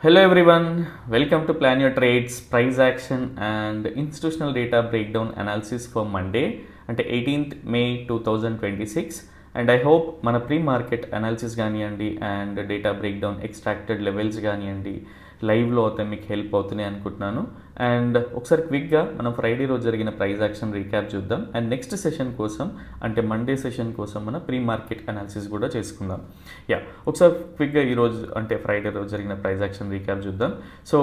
Hello everyone, welcome to Plan Your Trades, Price Action and Institutional Data Breakdown Analysis for Monday అంటే 18th May 2026 and I hope మన pre market analysis కానివ్వండి and data breakdown extracted levels కానివ్వండి లైవ్లో అయితే మీకు help అవుతున్నాయి అనుకుంటున్నాను. And ఒకసారి క్విక్గా మనం ఫ్రైడే రోజు జరిగిన ప్రైస్ యాక్షన్ రీక్యాప్ చూద్దాం అండ్ నెక్స్ట్ సెషన్ కోసం అంటే మండే సెషన్ కోసం మన ప్రీ మార్కెట్ అనాలిసిస్ కూడా చేసుకుందాం. ఒకసారి క్విక్గా ఈరోజు అంటే ఫ్రైడే రోజు జరిగిన ప్రైస్ యాక్షన్ రీక్యాప్ చూద్దాం. So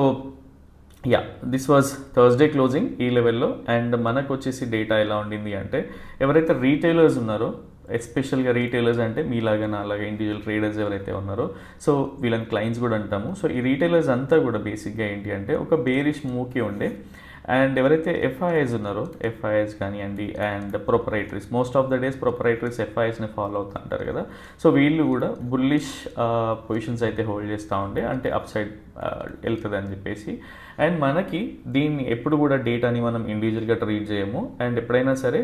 this was Thursday closing ఈ లెవెల్లో అండ్ మనకు వచ్చేసి డేటా ఎలా ఉండింది అంటే ఎవరైతే రీటైలర్స్ ఉన్నారో ఎస్పెషల్గా రీటైలర్స్ అంటే మీలాగా నాలాగా ఇండివిజువల్ ట్రేడర్స్ ఎవరైతే ఉన్నారో సో వీళ్ళని క్లయింట్స్ కూడా అంటాము. సో ఈ రీటైలర్స్ అంతా కూడా బేసిక్గా ఏంటి అంటే ఒక బేరిష్ మూవ్కి ఉండే అండ్ ఎవరైతే ఎఫ్ఐఐస్ ఉన్నారో ఎఫ్ఐఐస్ కానివ్వండి and proprietaries most of the days proprietaries ఎఫ్ఐఐస్ని ఫాలో అవుతుంటారు కదా. సో వీళ్ళు కూడా బుల్లిష్ పొజిషన్స్ అయితే హోల్డ్ చేస్తూ ఉండే అంటే అప్ సైడ్ వెళ్తుంది అని చెప్పేసి. అండ్ మనకి దీన్ని ఎప్పుడు కూడా డేటాని మనం ఇండివిజువల్గా ట్రీట్ చేయము అండ్ ఎప్పుడైనా సరే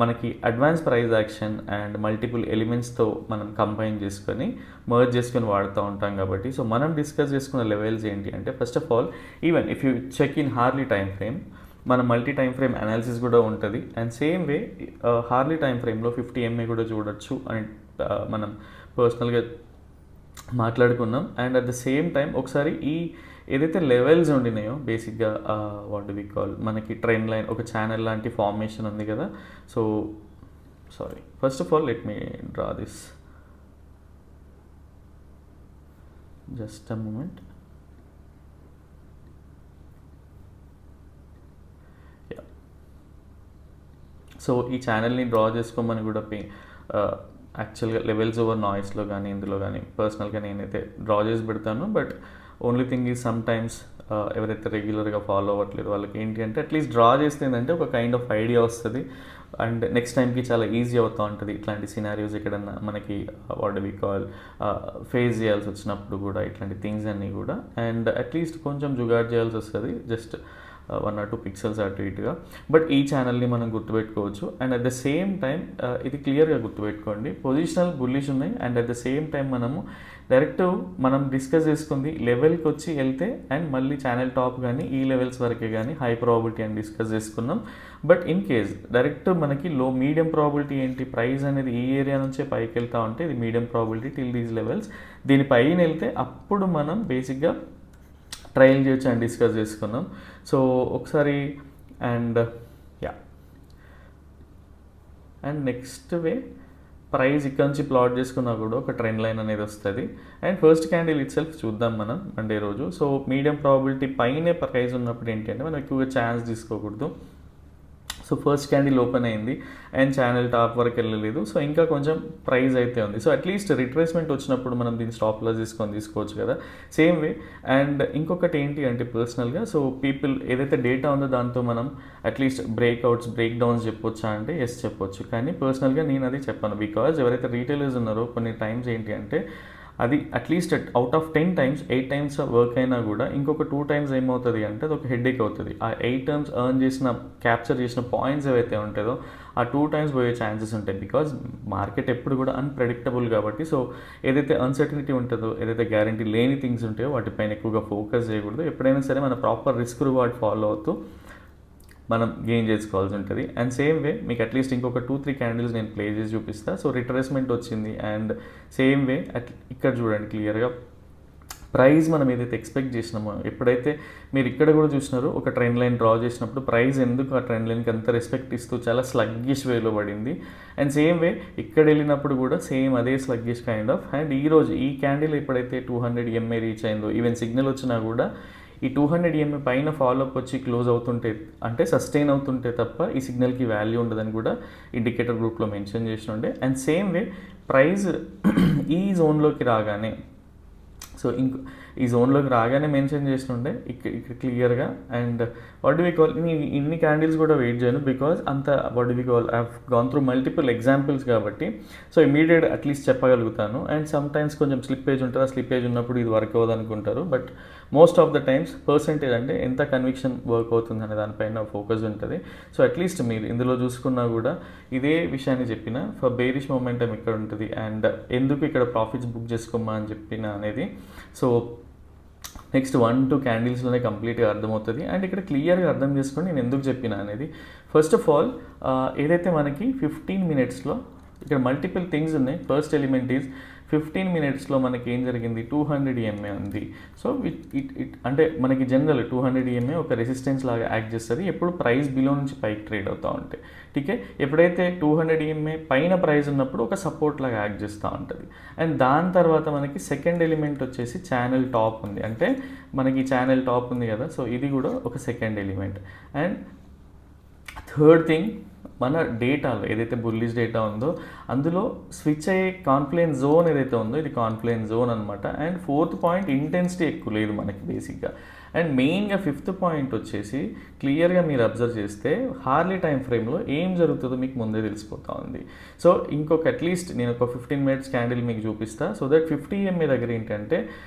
మనకి advance price action and multiple ఎలిమెంట్స్తో మనం కంబైన్ చేసుకొని మర్జ్ చేసుకొని వాడుతూ ఉంటాం కాబట్టి సో మనం డిస్కస్ చేసుకున్న లెవెల్స్ ఏంటి అంటే first of all even if you check in hourly time frame మన మల్టీ టైం ఫ్రేమ్ అనాలిసిస్ కూడా ఉంటుంది and same way hourly time ఫ్రేమ్లో 50 MA కూడా చూడొచ్చు అండ్ మనం పర్సనల్గా మాట్లాడుకున్నాం. And at the same time ఒకసారి ఈ ఏదైతే లెవెల్స్ ఉండినాయో బేసిక్గా వాట్ డు వి కాల్ మనకి ట్రెండ్ లైన్ ఒక ఛానల్ లాంటి ఫార్మేషన్ ఉంది కదా. So sorry first of all let me draw this just a moment. So ఈ ఛానల్ని డ్రా చేసుకోమని కూడా యాక్చువల్గా లెవెల్స్ ఓవర్ నాయిస్లో కానీ ఇందులో కానీ పర్సనల్గా నేనైతే డ్రా చేసి పెడతాను. But only thing is some times ఎవరైతే రెగ్యులర్గా ఫాలో అవ్వట్లేదు వాళ్ళకి ఏంటి అంటే అట్లీస్ట్ డ్రా చేస్తే ఏంటంటే ఒక కైండ్ ఆఫ్ ఐడియా వస్తుంది అండ్ నెక్స్ట్ టైంకి చాలా ఈజీ అవుతూ ఉంటుంది. ఇట్లాంటి సినారియోస్ ఎక్కడన్నా మనకి వాట్ వి కాల్ ఫేస్ చేయాల్సి వచ్చినప్పుడు కూడా ఇట్లాంటి థింగ్స్ అన్నీ కూడా అండ్ అట్లీస్ట్ కొంచెం జుగాడ్ చేయాల్సి వస్తుంది జస్ట్ 1 or 2 పిక్సెల్స్ అటు ఇటుగా. బట్ ఈ ఛానల్ని మనం గుర్తుపెట్టుకోవచ్చు and at the same time ఇది క్లియర్గా గుర్తుపెట్టుకోండి పొజిషనల్ బుల్లిష్ ఉన్నాయి and at the same time direct మనం డిస్కస్ చేసుకుంది లెవెల్కి వచ్చి వెళ్తే అండ్ మళ్ళీ ఛానల్ టాప్ కానీ ఈ లెవెల్స్ వరకే కానీ హై ప్రాబిలిటీ అని డిస్కస్ చేసుకున్నాం. బట్ ఇన్ కేస్ డైరెక్ట్ మనకి మీడియం ప్రాబిలిటీ ఏంటి ప్రైస్ అనేది ఈ ఏరియా నుంచే పైకి వెళ్తా ఉంటే ఇది medium probability till these levels దీనిపైన వెళ్తే అప్పుడు మనం బేసిక్గా ట్రయల్ చేయొచ్చు అని డిస్కస్ చేసుకున్నాం. సో ఒకసారి and and next way price ఇక్కడ నుంచి ప్లాట్ చేసుకున్నా కూడా ఒక ట్రెండ్ లైన్ అనేది వస్తుంది and first candle it self చూద్దాం మనం మండే రోజు. సో మీడియం ప్రాబిలిటీ పైనే ప్రైస్ ఉన్నప్పుడు ఏంటి అంటే మనం ఎక్కువగా ఛాన్స్ తీసుకోకూడదు. సో ఫస్ట్ క్యాండిల్ ఓపెన్ అయింది అండ్ ఛానల్ టాప్ వరకు వెళ్ళలేదు. సో ఇంకా కొంచెం ప్రైస్ అయితే ఉంది. సో అట్లీస్ట్ రిట్రేస్మెంట్ వచ్చినప్పుడు మనం దీన్ని స్టాప్ లాస్ తీసుకోవచ్చు కదా సేమ్ వే. అండ్ ఇంకొకటి ఏంటి అంటే పర్సనల్గా సో పీపుల్ ఏదైతే డేటా ఉందో దాంతో మనం అట్లీస్ట్ బ్రేక్అవుట్స్ బ్రేక్ డౌన్స్ చెప్పొచ్చా అంటే ఎస్ చెప్పొచ్చు. కానీ పర్సనల్గా నేను అది చెప్పాను బికాజ్ ఎవరైతే రీటైలర్స్ ఉన్నారో కొన్ని టైమ్స్ ఏంటి అంటే అది at least out of 10 times 8 times work అయినా కూడా ఇంకొక 2 times ఏమవుతుంది అంటే అది ఒక హెడేక్ అవుతుంది. ఆ 8 times ఎర్న్ చేసిన క్యాప్చర్ చేసిన పాయింట్స్ ఏవైతే ఉంటుందో ఆ 2 times పోయే ఛాన్సెస్ ఉంటాయి బికాజ్ మార్కెట్ ఎప్పుడు కూడా అన్ప్రెడిక్టబుల్ కాబట్టి. సో ఏదైతే అన్సర్టనిటీ ఉంటుందో ఏదైతే గ్యారంటీ లేని థింగ్స్ ఉంటాయో వాటిపైన ఎక్కువగా ఫోకస్ చేయకూడదు. ఎప్పుడైనా సరే మన ప్రాపర్ రిస్క్ రివార్డ్ ఫాలో అవుతూ మనం గెయిన్ చేసుకోవాల్సి ఉంటుంది. అండ్ సేమ్ వే మీకు అట్లీస్ట్ ఇంకొక 2-3 క్యాండిల్స్ నేను ప్లే చేసి చూపిస్తాను. సో రిట్రేస్మెంట్ వచ్చింది అండ్ సేమ్ వే ఇక్కడ చూడండి క్లియర్గా ప్రైస్ మనం ఏదైతే ఎక్స్పెక్ట్ చేసినామో ఎప్పుడైతే మీరు ఇక్కడ కూడా చూసినారో ఒక ట్రెండ్ లైన్ డ్రా చేసినప్పుడు ప్రైస్ ఎందుకు ఆ ట్రెండ్ లైన్కి అంత రెస్పెక్ట్ ఇస్తూ చాలా స్లగ్గిష్ వేలో పడింది. అండ్ సేమ్ వే ఇక్కడ వెళ్ళినప్పుడు కూడా సేమ్ అదే స్లగ్గిష్ కైండ్ ఆఫ్. అండ్ ఈరోజు ఈ క్యాండిల్ ఎప్పుడైతే 200 MA రీచ్ అయిందో ఈవెన్ సిగ్నల్ వచ్చినా కూడా ఈ 200 MA పైన ఫాలోఅప్ వచ్చి క్లోజ్ అవుతుంటే అంటే సస్టైన్ అవుతుంటే తప్ప ఈ సిగ్నల్కి వాల్యూ ఉండదని కూడా ఇండికేటర్ గ్రూప్లో మెన్షన్ చేసి ఉండే. అండ్ సేమ్ వే ప్రైస్ ఈ జోన్లోకి రాగానే సో ఈ జోన్లోకి రాగానే మెన్షన్ చేస్తుండే ఇక్కడ క్లియర్గా. And what do we call ఇన్ని క్యాండిల్స్ కూడా వెయిట్ చేయను బికాజ్ అంత what do we call I have gone through multiple examples కాబట్టి సో ఇమీడియట్ అట్లీస్ట్ చెప్పగలుగుతాను. అండ్ సమ్ టైమ్స్ కొంచెం స్లిప్పేజ్ ఉంటుంది ఆ స్లిప్పేజ్ ఉన్నప్పుడు ఇది వర్క్ అవ్వదు అనుకుంటారు. But most of the times percentage అంటే ఎంత కన్విక్షన్ వర్క్ అవుతుంది అనే దానిపైన ఫోకస్ ఉంటుంది. సో అట్లీస్ట్ మీరు ఇందులో చూసుకున్నా కూడా ఇదే విషయాన్ని చెప్పిన ఫర్ బేరిష్ మొమెంటం ఇక్కడ ఉంటుంది అండ్ ఎందుకు ఇక్కడ ప్రాఫిట్స్ బుక్ చేసుకోమా అని చెప్పిన అనేది. సో నెక్స్ట్ 1-2 క్యాండిల్స్లోనే కంప్లీట్గా అర్థమవుతుంది. అండ్ ఇక్కడ క్లియర్గా అర్థం చేసుకొని నేను ఎందుకు చెప్పినా అనేది, ఫస్ట్ ఆఫ్ ఆల్ ఏదైతే మనకి 15 మినిట్స్లో ఇక్కడ మల్టిపుల్ థింగ్స్ ఉన్నాయి. ఫస్ట్ ఎలిమెంట్ ఈజ్ 15 మినిట్స్లో మనకి ఏం జరిగింది, 200 EMA ఉంది. సో ఇట్ అంటే మనకి జనరల్ 200 EMA ఒక రెసిస్టెన్స్ లాగా యాక్ట్ చేస్తుంది ఎప్పుడు ప్రైస్ బిలో నుంచి పైకి ట్రేడ్ అవుతూ ఉంటాయి. టీకే, ఎప్పుడైతే 200 EMA పైన ప్రైస్ ఉన్నప్పుడు ఒక సపోర్ట్ లాగా యాక్ట్ చేస్తూ ఉంటుంది. అండ్ దాని తర్వాత మనకి సెకండ్ ఎలిమెంట్ వచ్చేసి ఛానల్ టాప్ ఉంది. అంటే మనకి ఛానల్ టాప్ ఉంది కదా, సో ఇది కూడా ఒక second element. And third thing, మన డేటాలో ఏదైతే బుల్లిష్ డేటా ఉందో అందులో స్విచ్ అయ్యే కాన్ఫ్లుయెన్స్ జోన్ ఏదైతే ఉందో ఇది కాన్ఫ్లుయెన్స్ జోన్ అనమాట. అండ్ ఫోర్త్ పాయింట్, ఇంటెన్సిటీ ఎక్కువ లేదు మనకి బేసిక్గా. అండ్ మెయిన్గా ఫిఫ్త్ పాయింట్ వచ్చేసి క్లియర్గా మీరు అబ్జర్వ్ చేస్తే హార్లీ టైం ఫ్రేమ్లో ఏం జరుగుతుందో మీకు ముందే తెలిసిపోతూ ఉంది. సో ఇంకొక అట్లీస్ట్ నేను ఒక 15 మినిట్స్ క్యాండిల్ మీకు చూపిస్తా. సో దట్ 50 EMA దగ్గర ఏంటంటే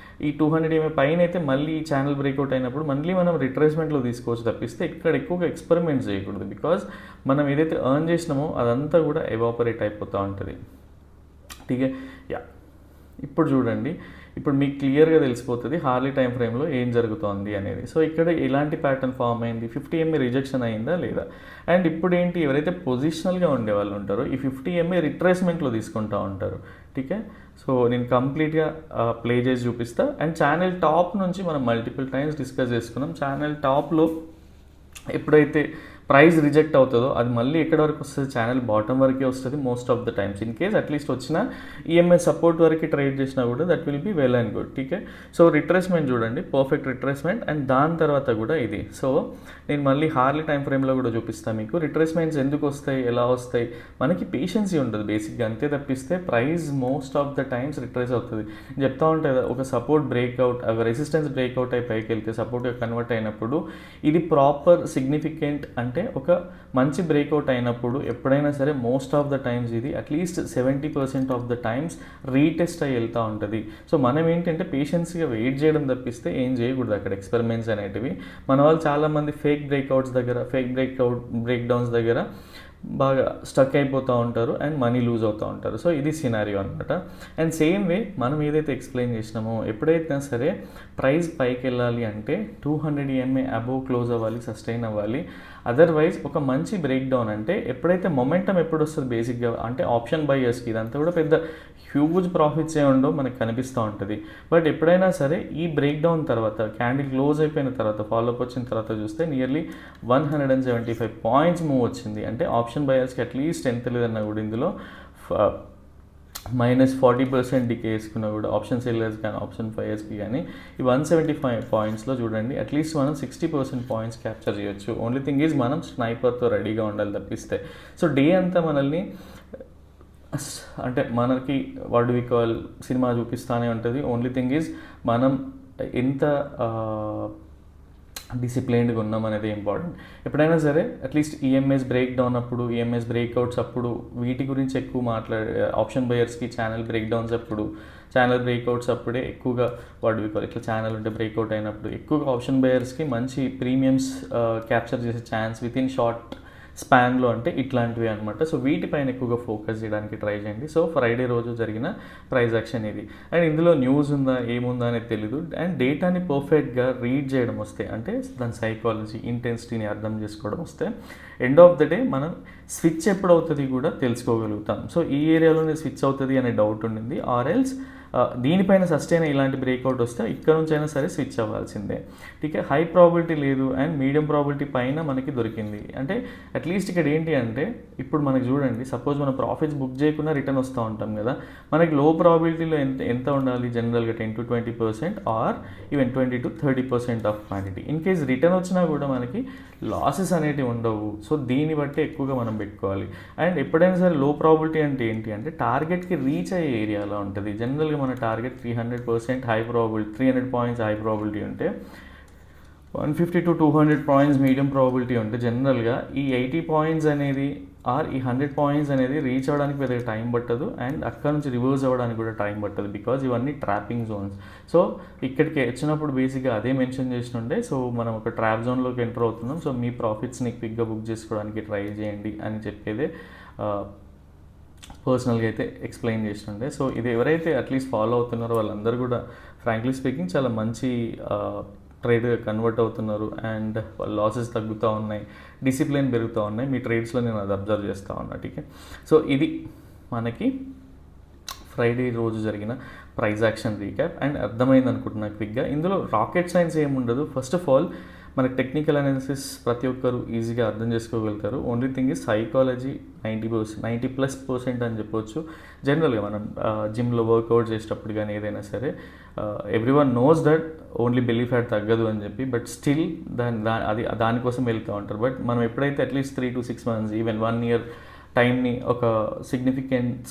ఈ 200 EMA పైన అయితే మళ్ళీ ఈ ఛానల్ బ్రేక్అవుట్ అయినప్పుడు మళ్ళీ మనం రిట్రేస్మెంట్లో తీసుకోవచ్చు తప్పిస్తే ఇక్కడ ఎక్కువగా ఎక్స్పెరిమెంట్స్ చేయకూడదు. బికాజ్ మనం ఏదైతే ఎర్న్ చేసినామో అదంతా కూడా ఎవాపరేట్ అయిపోతూ ఉంటుంది. ఠీకే, యా ఇప్పుడు చూడండి, ఇప్పుడు మీకు క్లియర్గా తెలిసిపోతుంది హార్లీ టైం ఫ్రేమ్లో ఏం జరుగుతోంది అనేది. సో ఇక్కడ ఎలాంటి ప్యాటర్న్ ఫామ్ అయింది, 50 EMA రిజెక్షన్ అయిందా లేదా. అండ్ ఇప్పుడు ఏంటి, ఎవరైతే పొజిషనల్గా ఉండే వాళ్ళు ఉంటారో ఈ 50 EMA రిట్రేస్మెంట్లో తీసుకుంటూ ఉంటారు. ఠీకే, సో నేను కంప్లీట్గా ప్లే చేసి చూపిస్తా. అండ్ ఛానల్ టాప్ నుంచి మనం మల్టిపుల్ టైమ్స్ డిస్కస్ చేసుకున్నాం. ఛానల్ టాప్లో ఎప్పుడైతే ప్రైస్ రిజెక్ట్ అవుతుందో అది మళ్ళీ ఎక్కడి వరకు వస్తుంది, ఛానల్ బాటమ్ వరకే వస్తుంది most of the times. In case at least వచ్చిన ఈఎంఐ సపోర్ట్ వరకు ట్రేడ్ చేసినా కూడా that will be well and good. TK, so retracement చూడండి, పర్ఫెక్ట్ రిట్రేస్మెంట్. అండ్ దాని తర్వాత కూడా ఇది. సో నేను మళ్ళీ హార్లీ టైం ఫ్రేమ్లో కూడా చూపిస్తాను మీకు రిట్రేస్మెంట్స్ ఎందుకు వస్తాయి, ఎలా వస్తాయి. మనకి పేషెన్సీ ఉంటుంది బేసిక్గా, అంతే తప్పిస్తే price most of the times retrace అవుతుంది. చెప్తా ఉంటాయి కదా, ఒక సపోర్ట్ బ్రేక్అవుట్, ఒక రెసిస్టెన్స్ బ్రేక్అవుట్ అయి పైకి వెళ్తే సపోర్ట్గా కన్వర్ట్ అయినప్పుడు ఇది ప్రాపర్ సిగ్నిఫికెంట్. అంటే ఒక మంచి బ్రేక్అవుట్ అయినప్పుడు ఎప్పుడైనా సరే మోస్ట్ ఆఫ్ ద టైమ్స్ ఇది at least 70% of the times retest అయ్యి వెళ్తూ ఉంటుంది. సో మనం ఏంటంటే పేషెన్స్గా వెయిట్ చేయడం తప్పిస్తే ఏం చేయకూడదు అక్కడ ఎక్స్పెరిమెంట్స్ అనేటివి. మన వాళ్ళు చాలామంది ఫేక్ బ్రేక్అవుట్స్ దగ్గర, ఫేక్ బ్రేక్డౌన్స్ దగ్గర బాగా స్టక్ అయిపోతూ ఉంటారు అండ్ మనీ లూజ్ అవుతూ ఉంటారు. సో ఇది సినారియో అనమాట. అండ్ సేమ్ వే మనం ఏదైతే ఎక్స్ప్లెయిన్ చేసినామో ఎప్పుడైతే సరే ప్రైస్ పైకి వెళ్ళాలి అంటే 200 EMA అబోవ్ క్లోజ్ అవ్వాలి, సస్టైన్ అవ్వాలి. అదర్వైజ్ ఒక మంచి బ్రేక్ డౌన్ అంటే ఎప్పుడైతే మొమెంటం ఎప్పుడు వస్తుంది బేసిక్గా అంటే ఆప్షన్ బయర్స్కి ఇదంతా కూడా పెద్ద హ్యూజ్ ప్రాఫిట్స్ ఏ ఉండవు మనకు కనిపిస్తూ ఉంటుంది. బట్ ఎప్పుడైనా సరే ఈ బ్రేక్ డౌన్ తర్వాత క్యాండిల్ క్లోజ్ అయిపోయిన తర్వాత ఫాలోఅప్ వచ్చిన తర్వాత చూస్తే నియర్లీ 175 పాయింట్స్ మూవ్ వచ్చింది. అంటే ఆప్షన్ బయర్స్కి అట్లీస్ట్ ఎంత లేదన్నా కూడా ఇందులో -40% డికే వేసుకున్నా కూడా ఆప్షన్ సెల్లర్స్ కానీ ఆప్షన్ బయర్స్కి కానీ ఈ 175 పాయింట్స్లో చూడండి అట్లీస్ట్ మనం 60% పాయింట్స్ క్యాప్చర్ చేయొచ్చు. ఓన్లీ థింగ్ ఈజ్ మనం స్నైపర్తో రెడీగా ఉండాలి తప్పిస్తే. సో డే అంతా మనల్ని అంటే మనకి వాడు వికాల్ సినిమా చూపిస్తూనే ఉంటుంది. ఓన్లీ థింగ్ ఈజ్ మనం ఎంత డిసిప్లైన్డ్గా ఉన్నాం అనేది ఇంపార్టెంట్. ఎప్పుడైనా సరే అట్లీస్ట్ ఈఎంఎస్ బ్రేక్ డౌన్ అప్పుడు, ఈఎంఎస్ బ్రేక్అవుట్స్ అప్పుడు వీటి గురించి ఎక్కువ ఆప్షన్ బయర్స్కి ఛానల్ బ్రేక్ డౌన్స్ అప్పుడు, ఛానల్ బ్రేక్అవుట్స్ అప్పుడే ఎక్కువగా వాడు ఇట్లా ఛానల్ ఉంటే బ్రేక్అవుట్ అయినప్పుడు ఎక్కువగా ఆప్షన్ బయర్స్కి మంచి ప్రీమియమ్స్ క్యాప్చర్ చేసే ఛాన్స్ విత్ ఇన్ షార్ట్ స్పాన్లో అంటే ఇట్లాంటివి అనమాట. సో వీటిపైన ఎక్కువగా ఫోకస్ చేయడానికి ట్రై చేయండి. సో ఫ్రైడే రోజు జరిగిన ప్రైస్ యాక్షన్ ఇది. అండ్ ఇందులో న్యూస్ ఉందా ఏముందా అనేది తెలీదు. అండ్ డేటాని పర్ఫెక్ట్గా రీడ్ చేయడం వస్తే అంటే దాని సైకాలజీ, ఇంటెన్సిటీని అర్థం చేసుకోవడం వస్తే ఎండ్ ఆఫ్ ద డే మనం స్విచ్ ఎప్పుడు అవుతుంది కూడా తెలుసుకోగలుగుతాం. సో ఈ ఏరియాలోనే స్విచ్ అవుతుంది అనే డౌట్ ఉండింది, ఆర్ ఎల్స్ దీనిపైన సస్టైన్ ఇలాంటి బ్రేక్అవుట్ వస్తే ఇక్కడ నుంచి అయినా సరే స్విచ్ అవ్వాల్సిందే. టీకే, హై ప్రాబిలిటీ లేదు అండ్ మీడియం ప్రాబిలిటీ పైన మనకి దొరికింది. అంటే అట్లీస్ట్ ఇక్కడ ఏంటి అంటే ఇప్పుడు మనకి చూడండి, సపోజ్ మనం ప్రాఫిట్స్ బుక్ చేయకుండా రిటర్న్ వస్తూ ఉంటాం కదా, మనకి లో ప్రాబిలిటీలో ఎంత ఉండాలి జనరల్గా 10-20% or even 20-30% of quantity. In case return వచ్చినా కూడా మనకి లాసెస్ అనేటివి ఉండవు. సో దీన్ని బట్టి ఎక్కువగా మనం పెట్టుకోవాలి. అండ్ ఎప్పుడైనా సరే లో ప్రాబిలిటీ అంటే ఏంటి అంటే టార్గెట్కి రీచ్ అయ్యే ఏరియాలో ఉంటుంది. జనరల్గా మన target 300% high probability, 300 points high probability ఉంటే 150-200 పాయింట్స్ మీడియం ప్రాబిలిటీ ఉంటే జనరల్గా ఈ 80 పాయింట్స్ అనేది ఆర్ ఈ 100 పాయింట్స్ అనేది రీచ్ అవ్వడానికి పెద్దగా టైం పట్టదు అండ్ అక్కడ నుంచి రివర్స్ అవ్వడానికి కూడా టైం పట్టదు. బికాజ్ ఇవన్నీ ట్రాపింగ్ జోన్స్. సో ఇక్కడికి వచ్చినప్పుడు బేసిక్గా అదే మెన్షన్ చేసినుండే. సో మనం ఒక ట్రాప్ జోన్లోకి ఎంటర్ అవుతున్నాం. సో మీ ప్రాఫిట్స్ని క్విక్గా బుక్ చేసుకోవడానికి ట్రై చేయండి అని చెప్పేదే పర్సనల్గా అయితే ఎక్స్ప్లెయిన్ చేస్తుండే. సో ఇది ఎవరైతే అట్లీస్ట్ ఫాలో అవుతున్నారో వాళ్ళందరూ కూడా ఫ్రాంక్లీ స్పీకింగ్ చాలా మంచి ట్రేడ్గా కన్వర్ట్ అవుతున్నారు అండ్ వాళ్ళ లాసెస్ తగ్గుతూ ఉన్నాయి, డిసిప్లిన్ పెరుగుతూ ఉన్నాయి. మీ ట్రేడ్స్లో నేను అది అబ్జర్వ్ చేస్తూ ఉన్నా. టీకే, సో ఇది మనకి ఫ్రైడే రోజు జరిగిన ప్రైస్ యాక్షన్ రీక్యాప్ అండ్ అర్థమైంది అనుకుంటున్నా క్విక్గా. ఇందులో రాకెట్ సైన్స్ ఏముండదు. ఫస్ట్ ఆఫ్ ఆల్ మనకి టెక్నికల్ అనాలిసిస్ ప్రతి ఒక్కరు ఈజీగా అర్థం చేసుకోగలుగుతారు. ఓన్లీ థింగ్ ఈజ్ సైకాలజీ 90% అని చెప్పొచ్చు. జనరల్గా మనం జిమ్లో వర్కౌట్ చేసేటప్పుడు కానీ ఏదైనా సరే every one knows that only belly fat తగ్గదు అని చెప్పి, బట్ స్టిల్ దానికోసం వెళ్తూ ఉంటారు. బట్ మనం ఎప్పుడైతే at least 3 to 6 months even 1 year టైంని ఒక significant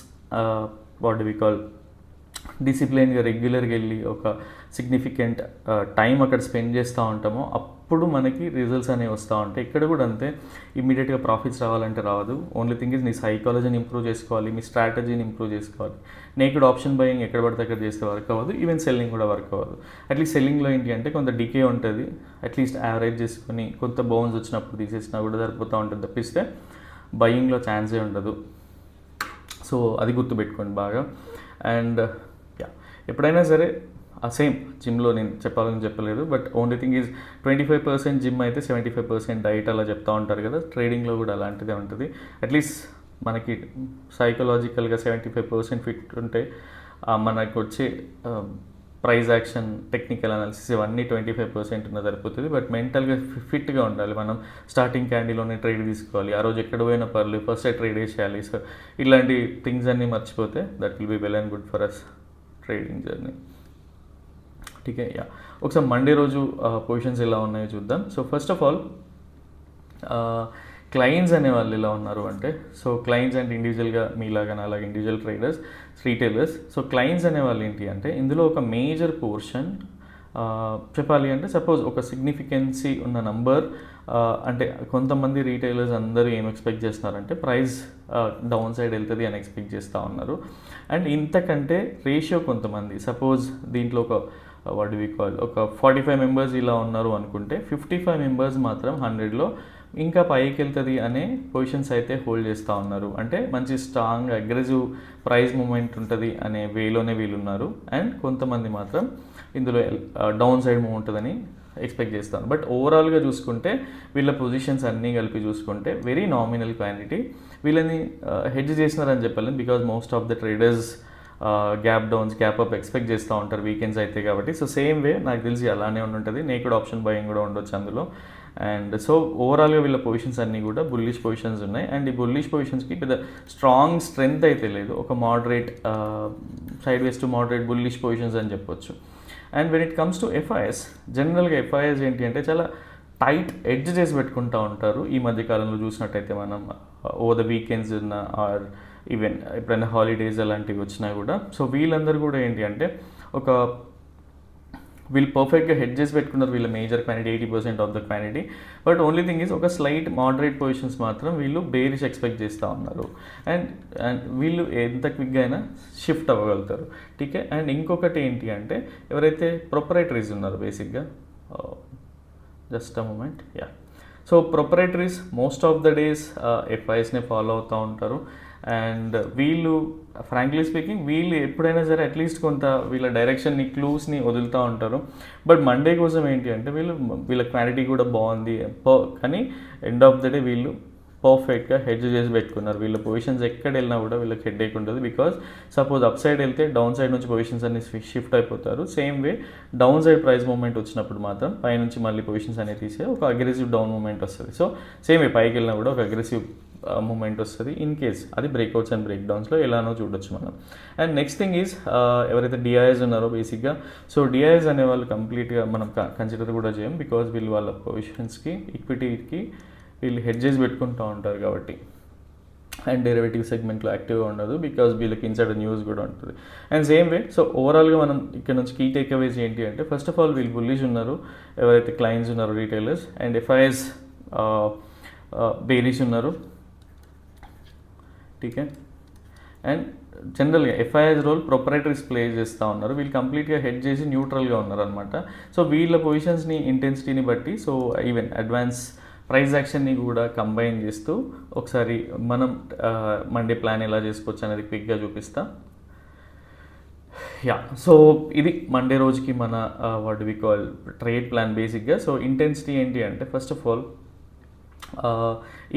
what do we call డిసిప్లిన్గా రెగ్యులర్గా వెళ్ళి ఒక సిగ్నిఫికెంట్ టైం అక్కడ స్పెండ్ చేస్తూ ఉంటామో అప్పుడు మనకి రిజల్ట్స్ అనేవి వస్తూ ఉంటాయి. ఇక్కడ కూడా అంతే, ఇమీడియట్గా ప్రాఫిట్స్ రావాలంటే రాదు. ఓన్లీ థింగ్ ఇస్ నీ సైకాలజీని ఇంప్రూవ్ చేసుకోవాలి, మీ స్ట్రాటజీని ఇంప్రూవ్ చేసుకోవాలి. నేకుడ్ ఆప్షన్ బయింగ్ ఎక్కడ పడితే అక్కడ చేస్తే వర్క్ అవ్వదు, ఈవెన్ సెల్లింగ్ కూడా వర్క్ అవ్వదు. అట్లీస్ట్ సెల్లింగ్లో ఏంటి అంటే కొంత డికే ఉంటుంది, అట్లీస్ట్ యావరేజ్ చేసుకొని కొంత బౌన్స్ వచ్చినప్పుడు తీసేసినా కూడా సరిపోతూ ఉంటుంది తప్పిస్తే బయింగ్లో ఛాన్సే ఉండదు. సో అది గుర్తుపెట్టుకోండి బాగా. అండ్ ఎప్పుడైనా సరే సేమ్ జిమ్లో నేను చెప్పాలని చెప్పలేదు, but only thing is 25% gym అయితే 75% డైట్ అలా చెప్తూ ఉంటారు కదా. ట్రేడింగ్లో కూడా అలాంటిదే ఉంటుంది. అట్లీస్ట్ మనకి సైకలాజికల్గా 75% ఫిట్ ఉంటే మనకు వచ్చే ప్రైస్ యాక్షన్, టెక్నికల్ అనాలిసిస్ ఇవన్నీ 25% ఉన్న సరిపోతుంది. బట్ మెంటల్గా ఫిట్గా ఉండాలి. మనం స్టార్టింగ్ క్యాండీలోనే ట్రేడ్ తీసుకోవాలి, ఆ రోజు ఎక్కడ పోయినా పర్లేదు ఫస్ట్ ట్రేడ్ వేసేయాలి. సో ఇలాంటి థింగ్స్ అన్నీ మర్చిపోతే that will be well and good for us trading journey. ఠీకే, యా ఒకసారి మండే రోజు పొజిషన్స్ ఎలా ఉన్నాయో చూద్దాం. So first of all clients అనే వాళ్ళు ఎలా ఉన్నారు అంటే, సో క్లయింట్స్ అంటే ఇండివిజువల్గా మీలాగా అలాగే individual traders, retailers. So clients అనే వాళ్ళు ఏంటి అంటే ఇందులో ఒక మేజర్ పోర్షన్ చెప్పాలి అంటే సపోజ్ ఒక సిగ్నిఫికెన్సీ ఉన్న నంబర్, అంటే కొంతమంది రీటైలర్స్ అందరూ ఏం ఎక్స్పెక్ట్ చేస్తున్నారంటే ప్రైస్ డౌన్ సైడ్ వెళ్తుంది అని ఎక్స్పెక్ట్ చేస్తూ ఉన్నారు. అండ్ ఇంతకంటే రేషియో కొంతమంది సపోజ్ దీంట్లో ఒక వాట్ డు వి కాల్ ఒక 45 members ఇలా ఉన్నారు అనుకుంటే 55 members మాత్రం 100లో ఇంకా పైకి వెళ్తుంది అనే పొజిషన్స్ అయితే హోల్డ్ చేస్తూ ఉన్నారు. అంటే మంచి స్ట్రాంగ్ అగ్రెసివ్ ప్రైస్ మూమెంట్ ఉంటుంది అనే వేలోనే వీళ్ళు ఉన్నారు. అండ్ కొంతమంది మాత్రం ఇందులో డౌన్ సైడ్ మూవ్ ఉంటుందని ఎక్స్పెక్ట్ చేస్తాను. బట్ ఓవరాల్గా చూసుకుంటే వీళ్ళ పొజిషన్స్ అన్నీ కలిపి చూసుకుంటే వెరీ నామినల్ క్వాంటిటీ. వీళ్ళని హెడ్జ్ చేసినారని చెప్పలేను, because most of the traders gap downs, gap up expect చేస్తూ ఉంటారు వీకెండ్స్ అయితే కాబట్టి. సో సేమ్ వే నాకు తెలిసి అలానే ఉంటుంది. నేకుడ్ ఆప్షన్ బయింగ్ కూడా ఉండొచ్చు అందులో. అండ్ సో ఓవరాల్గా వీళ్ళ పొజిషన్స్ అన్నీ కూడా బుల్లిష్ పొజిషన్స్ ఉన్నాయి. అండ్ ఈ బుల్లిష్ పొజిషన్స్కి పెద్ద స్ట్రాంగ్ స్ట్రెంగ్త్ అయితే లేదు, ఒక moderate side ways to moderate bullish positions అని చెప్పొచ్చు. And when it comes to FIIs, జనరల్గా ఎఫ్ఐఎస్ ఏంటి అంటే చాలా టైట్ ఎడ్జ్ చేసి పెట్టుకుంటూ ఉంటారు. ఈ మధ్యకాలంలో చూసినట్టయితే మనం ఓవర్ ద వీకెండ్స్ ఉన్న ఆర్ ఈవెన్ ఎప్పుడైనా హాలిడేస్ అలాంటివి వచ్చినా కూడా. సో వీళ్ళందరూ కూడా ఏంటి అంటే వీళ్ళు పర్ఫెక్ట్గా హెడ్ చేసి పెట్టుకున్నారు వీళ్ళ major quantity 80% of the quantity. But only thing is ఒక స్లైట్ మోడరేట్ పొజిషన్స్ మాత్రం వీళ్ళు బేరిష్ ఎక్స్పెక్ట్ చేస్తూ ఉన్నారు. అండ్ వీళ్ళు ఎంత క్విక్గా అయినా షిఫ్ట్ అవ్వగలుగుతారు. టీకే, అండ్ ఇంకొకటి ఏంటి అంటే ఎవరైతే ప్రొపరేటరీస్ ఉన్నారో బేసిక్గా, just a moment, yeah. So proprietaries most of the days ఎఫ్ఐఎస్నే ఫాలో అవుతూ ఉంటారు. అండ్ వీళ్ళు ఫ్రాంక్లీ స్పీకింగ్ వీళ్ళు ఎప్పుడైనా సరే అట్లీస్ట్ కొంత వీళ్ళ డైరెక్షన్ని క్లూస్ని వదులుతూ ఉంటారు. బట్ మండే కోసం ఏంటి అంటే వీళ్ళ క్వాంటిటీ కూడా బాగుంది, కానీ ఎండ్ ఆఫ్ ద డే వీళ్ళు పర్ఫెక్ట్గా హెడ్జ్ చేసి పెట్టుకున్నారు. వీళ్ళ పొజిషన్స్ ఎక్కడ వెళ్ళినా కూడా వీళ్ళకి హెడ్ఏక్ ఉంటుంది. బికాజ్ సపోజ్ అప్ సైడ్ వెళ్తే డౌన్ సైడ్ నుంచి పొజిషన్స్ అన్ని షిఫ్ట్ అయిపోతారు. Same way down side price movement వచ్చినప్పుడు మాత్రం పైనుంచి మళ్ళీ పొజిషన్స్ అనేది తీసే ఒక అగ్రెసివ్ డౌన్ మూమెంట్ వస్తుంది. సో సేమ్ వే పైకి వెళ్ళినా కూడా ఒక అగ్రెసివ్ మూమెంట్ వస్తుంది. ఇన్ కేస్ అది బ్రేక్అవుట్స్ అండ్ బ్రేక్ డౌన్స్లో ఎలానో చూడొచ్చు మనం. అండ్ నెక్స్ట్ థింగ్ ఈజ్ ఎవరైతే డిఐఎస్ ఉన్నారో బేసిక్గా, సో డిఐఎస్ అనే వాళ్ళు కంప్లీట్గా మనం కన్సిడర్ కూడా చేయం. బికాజ్ వీళ్ళు వాళ్ళ పొజిషన్స్కి ఈక్విటీకి వీళ్ళు హెడ్ చేసి పెట్టుకుంటూ ఉంటారు కాబట్టి. అండ్ డెరివేటివ్ సెగ్మెంట్లో యాక్టివ్గా ఉండదు బికాజ్ వీళ్ళకి ఇన్సైడ్ న్యూస్ కూడా ఉంటుంది. అండ్ సేమ్ వే సో ఓవరాల్గా మనం ఇక్కడ నుంచి కీ టేక్అవేస్ ఏంటి అంటే ఫస్ట్ ఆఫ్ ఆల్ వీళ్ళు బుల్లిష్ ఉన్నారు ఎవరైతే క్లయింట్స్ ఉన్నారో రీటైలర్స్. అండ్ ఎఫ్ఐఎస్ బేరిష్ ఉన్నారు. టీకే, అండ్ జనరల్గా ఎఫ్ఐఎస్ రోల్ ప్రొపరేటరీస్ ప్లే చేస్తూ ఉన్నారు. వీళ్ళు కంప్లీట్గా హెడ్ చేసి న్యూట్రల్గా ఉన్నారు అనమాట. సో వీళ్ళ పొజిషన్స్ని ఇంటెన్సిటీని బట్టి సో ఈవెన్ అడ్వాన్స్ ప్రైస్ యాక్షన్ని కూడా కంబైన్ చేస్తూ ఒకసారి మనం మండే ప్లాన్ ఎలా చేసుకోవచ్చు అనేది క్విక్గా చూపిస్తా. యా సో ఇది మండే రోజుకి మన what we call trade plan బేసిక్గా. సో ఇంటెన్సిటీ ఏంటి అంటే first of all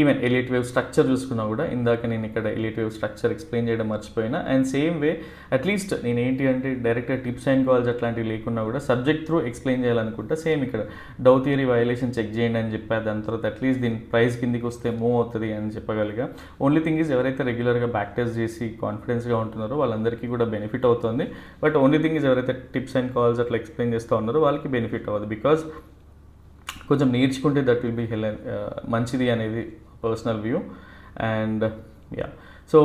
even Elliott wave structure చూసుకున్నా కూడా ఇందాక నేను ఇక్కడ ఎలిట్ వేవ్ స్ట్రక్చర్ ఎక్స్ప్లెయిన్ చేయడం మర్చిపోయినా. అండ్ సేమ్ వే అట్లీస్ట్ నేను ఏంటి అంటే డైరెక్ట్గా టిప్స్ అండ్ కాల్స్ అట్లాంటివి లేకున్నా కూడా సబ్జెక్ట్ త్రూ ఎక్స్ప్లెయిన్ చేయాలనుకుంటే సేమ్ ఇక్కడ డౌ థియరీ వైలేషన్ చెక్ చేయండి అని చెప్పారు. దాని తర్వాత అట్లీస్ట్ దీని ప్రైస్ కిందికి వస్తే మూవ్ అవుతుంది అని చెప్పగలిగా. ఓన్లీ థింగ్ ఈజ్ ఎవరైతే రెగ్యులర్గా బ్యాక్ టెస్ట్ చేసి కాన్ఫిడెన్స్గా ఉంటున్నారో వాళ్ళందరికీ కూడా బెనిఫిట్ అవుతుంది. బట్ ఓన్లీ థింగ్ ఈజ్ ఎవరైతే టిప్స్ అండ్ కాల్స్ అట్లా ఎక్స్ప్లెయిన్ చేస్తూ ఉన్నారో వాళ్ళకి బెనిఫిట్ అవ్వదు. బికాజ్ కొంచెం నేర్చుకుంటే దట్ విల్ బీ మంచిది అనేది personal view. And yeah so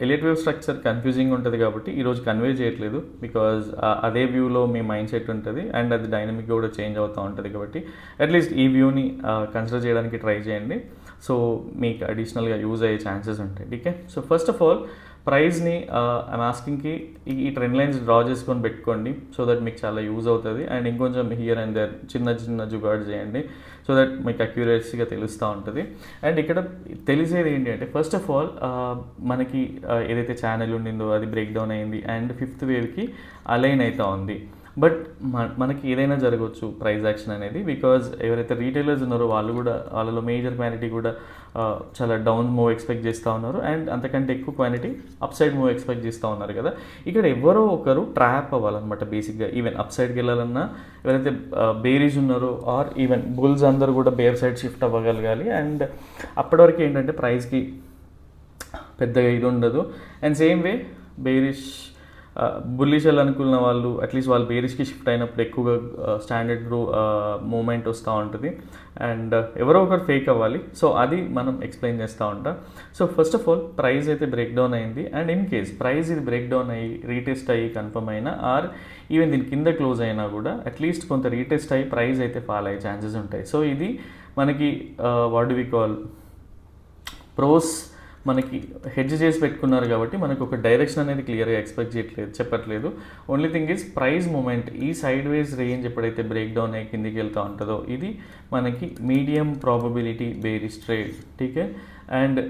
elite wave structure confusing ఉంటుంది కాబట్టి ఈరోజు కన్వే చేయట్లేదు. బికాజ్ అదే వ్యూలో మీ మైండ్ సెట్ ఉంటుంది అండ్ అది డైనమిక్గా కూడా చేంజ్ అవుతూ ఉంటుంది. కాబట్టి అట్లీస్ట్ ఈ వ్యూని కన్సిడర్ చేయడానికి ట్రై చేయండి. సో మీకు అడిషనల్గా యూజ్ అయ్యే ఛాన్సెస్ ఉంటాయి. Okay so first of all ప్రైస్ని ఐమ్ ఆస్కింగ్కి ఈ ట్రెండ్ లైన్స్ డ్రా చేసుకొని పెట్టుకోండి. సో దట్ మీకు చాలా యూజ్ అవుతుంది. అండ్ ఇంకొంచెం హియర్ అండ్ దేర్ చిన్న జుగాడ్ చేయండి సో దట్ మీకు అక్యురేసీగా తెలుస్తూ ఉంటుంది. అండ్ ఇక్కడ తెలిసేది ఏంటి అంటే ఫస్ట్ ఆఫ్ ఆల్ మనకి ఏదైతే ఛానల్ ఉండిందో అది బ్రేక్ డౌన్ అయింది అండ్ ఫిఫ్త్ వేవ్కి అలైన్ అవుతూ ఉంది. బట్ మనకి ఏదైనా జరగవచ్చు ప్రైస్ యాక్షన్ అనేది. బికాజ్ ఎవరైతే రీటైలర్స్ ఉన్నారో వాళ్ళలో మేజర్ క్వాంటిటీ కూడా చాలా డౌన్ మూవ్ ఎక్స్పెక్ట్ చేస్తూ ఉన్నారు అండ్ అంతకంటే ఎక్కువ quantity up side move expect చేస్తూ ఉన్నారు కదా. ఇక్కడ ఎవరో ఒకరు ట్రాప్ అవ్వాలన్నమాట బేసిక్గా. ఈవెన్ అప్ సైడ్కి వెళ్ళాలన్నా ఎవరైతే బేరీస్ ఉన్నారో ఆర్ ఈవెన్ బుల్స్ అందరూ కూడా బేర్ సైడ్ షిఫ్ట్ అవ్వగలగాలి. అండ్ అప్పటివరకు ఏంటంటే ప్రైస్కి పెద్దగా ఇది ఉండదు. And same way bearish bullish అనుకున్న వాళ్ళు అట్లీస్ట్ వాళ్ళు బేరిష్కి షిఫ్ట్ అయినప్పుడు ఎక్కువగా స్టాండర్డ్ మూమెంట్ వస్తూ ఉంటుంది అండ్ ఎవరో ఒకరు ఫేక్ అవ్వాలి. సో అది మనం ఎక్స్ప్లెయిన్ చేస్తూ ఉంటాం. So first of all price అయితే బ్రేక్ డౌన్ అయింది అండ్ ఇన్ కేస్ ప్రైస్ ఇది బ్రేక్ డౌన్ అయ్యి రీటెస్ట్ అయ్యి కన్ఫర్మ్ అయినా ఆర్ ఈవెన్ దీని కింద క్లోజ్ అయినా కూడా అట్లీస్ట్ కొంత రీటెస్ట్ అయ్యి ప్రైస్ అయితే ఫాల్ అయ్యే ఛాన్సెస్ ఉంటాయి. సో ఇది మనకి what do we call pros మనకి హెడ్జ్ చేసి పెట్టుకున్నారు కాబట్టి మనకు ఒక డైరెక్షన్ అనేది క్లియర్గా చెప్పట్లేదు. Only thing is price moment ఈ సైడ్ వేస్ రేంజ్ ఎప్పుడైతే బ్రేక్ డౌన్ అయ్యి కిందికి వెళ్తూ ఉంటుందో ఇది మనకి మీడియం ప్రాబబిలిటీ బేరిష్ ట్రేడ్. ఠీకే అండ్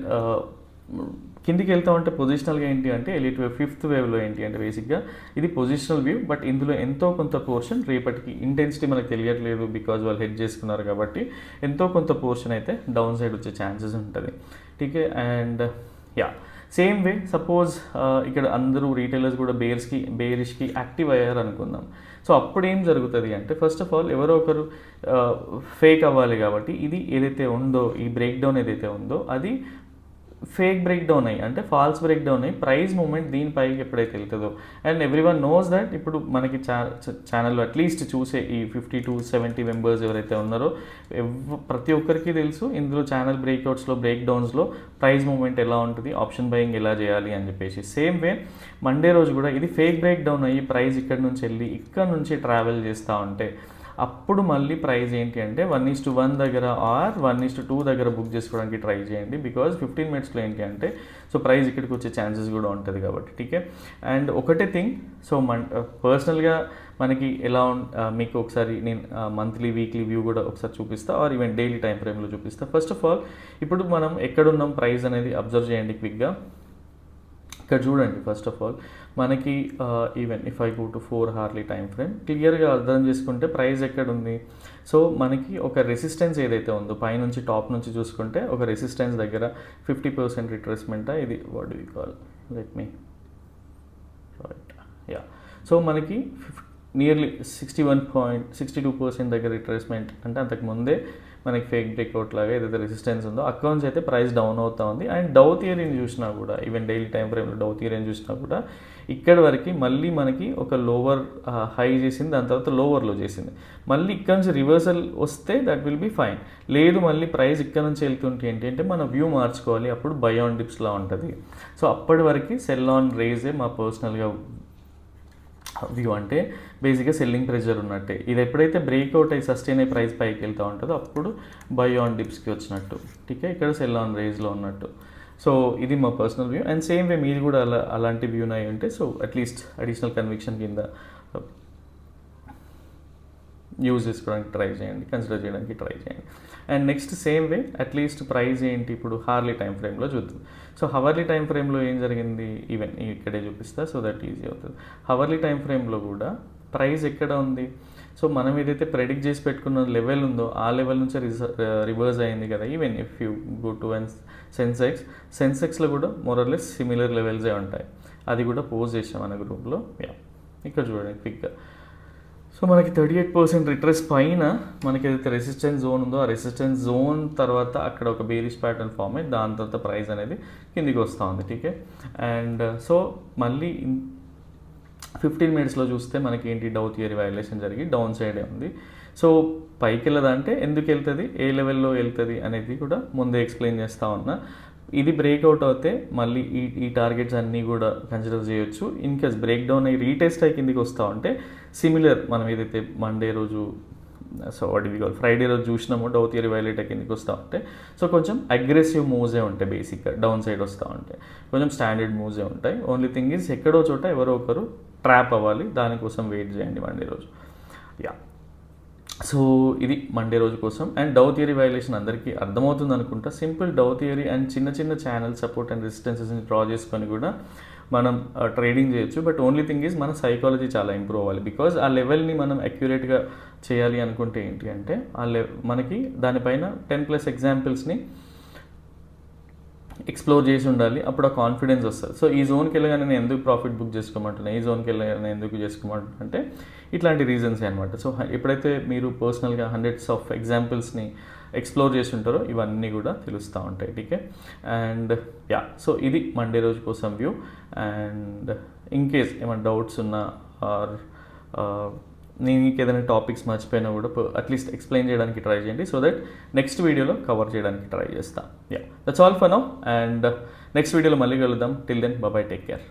కిందికి వెళ్తూ ఉంటే పొజిషనల్గా ఏంటి అంటే ఎలిట్ వేవ్ ఫిఫ్త్ వేవ్లో ఏంటి అంటే బేసిక్గా ఇది పొజిషనల్ వ్యూ. బట్ ఇందులో ఎంతో కొంత పోర్షన్ రేపటికి ఇంటెన్సిటీ మనకు తెలియట్లేదు బికాజ్ వాళ్ళు హెడ్ చేసుకున్నారు కాబట్టి ఎంతో కొంత పోర్షన్ అయితే డౌన్ సైడ్ వచ్చే ఛాన్సెస్ ఉంటుంది. ఠీకే and yeah same way suppose ఇక్కడ అందరూ రీటైలర్స్ కూడా బేరిష్కి యాక్టివ్ అయ్యారు అనుకుందాం. సో అప్పుడు ఏం జరుగుతుంది అంటే ఫస్ట్ ఆఫ్ ఆల్ ఎవరో ఒకరు ఫేక్ అవ్వాలి. కాబట్టి ఇది ఏదైతే ఉందో ఈ బ్రేక్ డౌన్ ఏదైతే ఉందో అది ఫేక్ బ్రేక్ డౌన్ అయ్యి అంటే ఫాల్స్ బ్రేక్ డౌన్ అయ్యి ప్రైస్ మూమెంట్ దీనిపైకి ఎప్పుడైతే వెళ్తుందో అండ్ ఎవ్రీవన్ నోస్ దట్ ఇప్పుడు మనకి ఛానల్లో అట్లీస్ట్ చూసే ఈ 50 to 70 మెంబర్స్ ఎవరైతే ఉన్నారో ప్రతి ఒక్కరికి తెలుసు ఇందులో ఛానల్ బ్రేక్అవుట్స్లో బ్రేక్ డౌన్స్లో ప్రైస్ మూమెంట్ ఎలా ఉంటుంది, ఆప్షన్ బయింగ్ ఎలా చేయాలి అని చెప్పేసి. సేమ్ వే మండే రోజు కూడా ఇది ఫేక్ బ్రేక్ డౌన్ అయ్యి ప్రైస్ ఇక్కడ నుంచి వెళ్ళి ఇక్కడ నుంచి ట్రావెల్ చేస్తూ ఉంటే అప్పుడు మళ్ళీ ప్రైస్ ఏంటి అంటే 1:1 దగ్గర ఆర్ 1:2 దగ్గర బుక్ చేసుకోవడానికి ట్రై చేయండి. బికాజ్ 15 మినిట్స్లో ఏంటి అంటే సో ప్రైస్ ఇక్కడికి వచ్చే ఛాన్సెస్ కూడా ఉంటుంది కాబట్టి. ఠీకే అండ్ ఒకటే థింగ్ సో పర్సనల్గా మనకి ఎలా మీకు ఒకసారి నేను మంత్లీ వీక్లీ వ్యూ కూడా ఒకసారి చూపిస్తా ఆర్ ఈవెన్ డైలీ టైం ఫ్రేమ్లో చూపిస్తా. ఫస్ట్ ఆఫ్ ఆల్ ఇప్పుడు మనం ఎక్కడున్నాం ప్రైస్ అనేది అబ్జర్వ్ చేయండి క్విక్గా. ఇక్కడ చూడండి ఫస్ట్ ఆఫ్ ఆల్ మనకి even if I go to 4 hourly time frame క్లియర్గా అర్థం చేసుకుంటే ప్రైస్ ఎక్కడ ఉంది. సో మనకి ఒక రెసిస్టెన్స్ ఏదైతే ఉందో పైనుంచి టాప్ నుంచి చూసుకుంటే ఒక రెసిస్టెన్స్ దగ్గర 50% రిట్రేస్మెంట్ ఇది what do we call let me write yeah. So మనకి నియర్లీ 61.62% దగ్గర రిట్రేస్మెంట్ అంటే అంతకుముందే మనకి ఫేక్ బ్రేక్అవుట్ లాగా ఏదైతే రెసిస్టెన్స్ ఉందో అక్కడ నుంచి అయితే ప్రైస్ డౌన్ అవుతూ ఉంది. అండ్ డౌ థియరీని చూసినా కూడా ఈవెన్ డైలీ టైం ఫ్రేమ్లో డౌ థియరీని చూసినా కూడా ఇక్కడ వరకు మళ్ళీ మనకి ఒక లోవర్ హై చేసింది, దాని తర్వాత లోవర్లో చేసింది. మళ్ళీ ఇక్కడ నుంచి రివర్సల్ వస్తే దట్ విల్ బీ ఫైన్. లేదు మళ్ళీ ప్రైస్ ఇక్కడ నుంచి వెళ్తుంటే ఏంటి అంటే మన వ్యూ మార్చుకోవాలి, అప్పుడు బై ఆన్ డిప్స్లా ఉంటుంది. సో అప్పటి వరకు సెల్ ఆన్ రేజే మా పర్సనల్గా వ్యూ. అంటే బేసిక్గా సెల్లింగ్ ప్రెషర్ ఉన్నట్టే. ఇది ఎప్పుడైతే బ్రేక్అవుట్ అయ్యి సస్టైన్ అయ్యి ప్రైస్ పైకి వెళ్తూ ఉంటుందో అప్పుడు బై ఆన్ డిప్స్కి వచ్చినట్టు. ఠీకే ఇక్కడ సెల్ ఆన్ రేజ్లో ఉన్నట్టు. సో ఇది మా పర్సనల్ వ్యూ. అండ్ సేమ్ వే మీరు కూడా అలాంటి వ్యూ అయి ఉంటే సో అట్లీస్ట్ అడిషనల్ కన్విక్షన్ కింద యూజ్ చేసుకోవడానికి ట్రై చేయండి, కన్సిడర్ చేయడానికి ట్రై చేయండి. And next same way at least price ఏంటి ఇప్పుడు హార్లీ టైం ఫ్రేమ్లో చూద్దాం. సో హవర్లీ టైం ఫ్రేమ్లో ఏం జరిగింది, ఈవెన్ ఇక్కడే చూపిస్తా సో దట్ ఈజీ అవుతుంది. హవర్లీ టైం ఫ్రేమ్లో కూడా ప్రైస్ ఎక్కడ ఉంది, సో మనం ఏదైతే ప్రెడిక్ట్ చేసి పెట్టుకున్న లెవెల్ ఉందో ఆ లెవెల్ నుంచి రివర్స్ అయింది కదా. Even if you go to and సెన్సెక్స్లో కూడా మోరల్లెస్ సిమిలర్ లెవెల్సే ఉంటాయి. అది కూడా పోస్ట్ చేసాం మన గ్రూప్లో. ఇక్కడ చూడండి క్విక్గా. సో మనకి 38% రిట్రెస్ పైన మనకి ఏదైతే రెసిస్టెన్స్ జోన్ ఉందో ఆ రెసిస్టెన్స్ జోన్ తర్వాత అక్కడ ఒక బేరిష్ ప్యాటర్న్ ఫామ్ అయ్యి దాని తర్వాత ప్రైస్ అనేది కిందికి వస్తూ ఉంది. ఠీకే. అండ్ సో మళ్ళీ 15 మినిట్స్లో చూస్తే మనకి ఏంటి డౌ థియరీ వైలేషన్ జరిగి డౌన్ సైడే ఉంది. సో పైకి వెళ్ళదంటే ఎందుకు వెళ్తుంది, ఏ లెవెల్లో వెళ్తుంది అనేది కూడా ముందే ఎక్స్ప్లెయిన్ చేస్తూ ఉన్నా. ఇది బ్రేక్అవుట్ అవుతే మళ్ళీ ఈ టార్గెట్స్ అన్నీ కూడా కన్సిడర్ చేయొచ్చు. ఇన్ కేస్ బ్రేక్ డౌన్ అయ్యి రీటెస్ట్ అయ్యి కిందికి వస్తూ ఉంటే సిమిలర్ మనం ఏదైతే మండే రోజు ఫ్రైడే రోజు చూసినామో డౌ థియరీ వైలేట్ కిందకి వస్తూ ఉంటే సో కొంచెం అగ్రెసివ్ మూవ్సే ఉంటాయి. బేసిక్గా డౌన్ సైడ్ వస్తూ ఉంటాయి, కొంచెం స్టాండర్డ్ మూవ్సే ఉంటాయి. ఓన్లీ థింగ్ ఈజ్ ఎక్కడో చోట ఎవరో ఒకరు ట్రాప్ అవ్వాలి, దానికోసం వెయిట్ చేయండి మండే రోజు. సో ఇది మండే రోజు కోసం. అండ్ డౌ థియరీ వైలేషన్ అందరికీ అర్థమవుతుంది అనుకుంటా. సింపుల్ డౌ థియరీ అండ్ చిన్న చిన్న ఛానల్ సపోర్ట్ అండ్ రెసిస్టెన్సెస్ని డ్రా చేసుకొని కూడా మనం ట్రేడింగ్ చేయొచ్చు. బట్ ఓన్లీ థింగ్ ఈజ్ మన సైకాలజీ చాలా ఇంప్రూవ్ అవ్వాలి. బికాజ్ ఆ లెవెల్ని మనం అక్యురేట్గా చేయాలి అనుకుంటే ఏంటి అంటే మనకి దానిపైన 10+ ఎగ్జాంపుల్స్ని ఎక్స్ప్లోర్ చేసి ఉండాలి. అప్పుడు ఆ కాన్ఫిడెన్స్ వస్తుంది. సో ఈ జోన్కి వెళ్ళగానే నేను ఎందుకు ప్రాఫిట్ బుక్ చేసుకోమంటున్నాను, ఈ జోన్కి వెళ్ళగానే ఎందుకు చేసుకోమంటున్నా అంటే ఇట్లాంటి రీజన్సే అనమాట. సో ఎప్పుడైతే మీరు పర్సనల్గా హండ్రెడ్స్ ఆఫ్ ఎగ్జాంపుల్స్ని ఎక్స్ప్లోర్ చేసి ఉంటారో ఇవన్నీ కూడా తెలుస్తూ ఉంటాయి. ఠీకే. అండ్ సో ఇది మండే రోజు కోసం వ్యూ. అండ్ ఇన్ కేస్ ఏమైనా డౌట్స్ ఉన్నా ఆర్ నేను మీకు ఏదైనా టాపిక్స్ మర్చిపోయినా కూడా అట్లీస్ట్ ఎక్స్ప్లెయిన్ చేయడానికి ట్రై చేయండి. సో దట్ నెక్స్ట్ వీడియోలో కవర్ చేయడానికి ట్రై చేస్తాను. That's all for now. And next వీడియోలో మళ్ళీ కలుద్దాం. Till then bye, take care.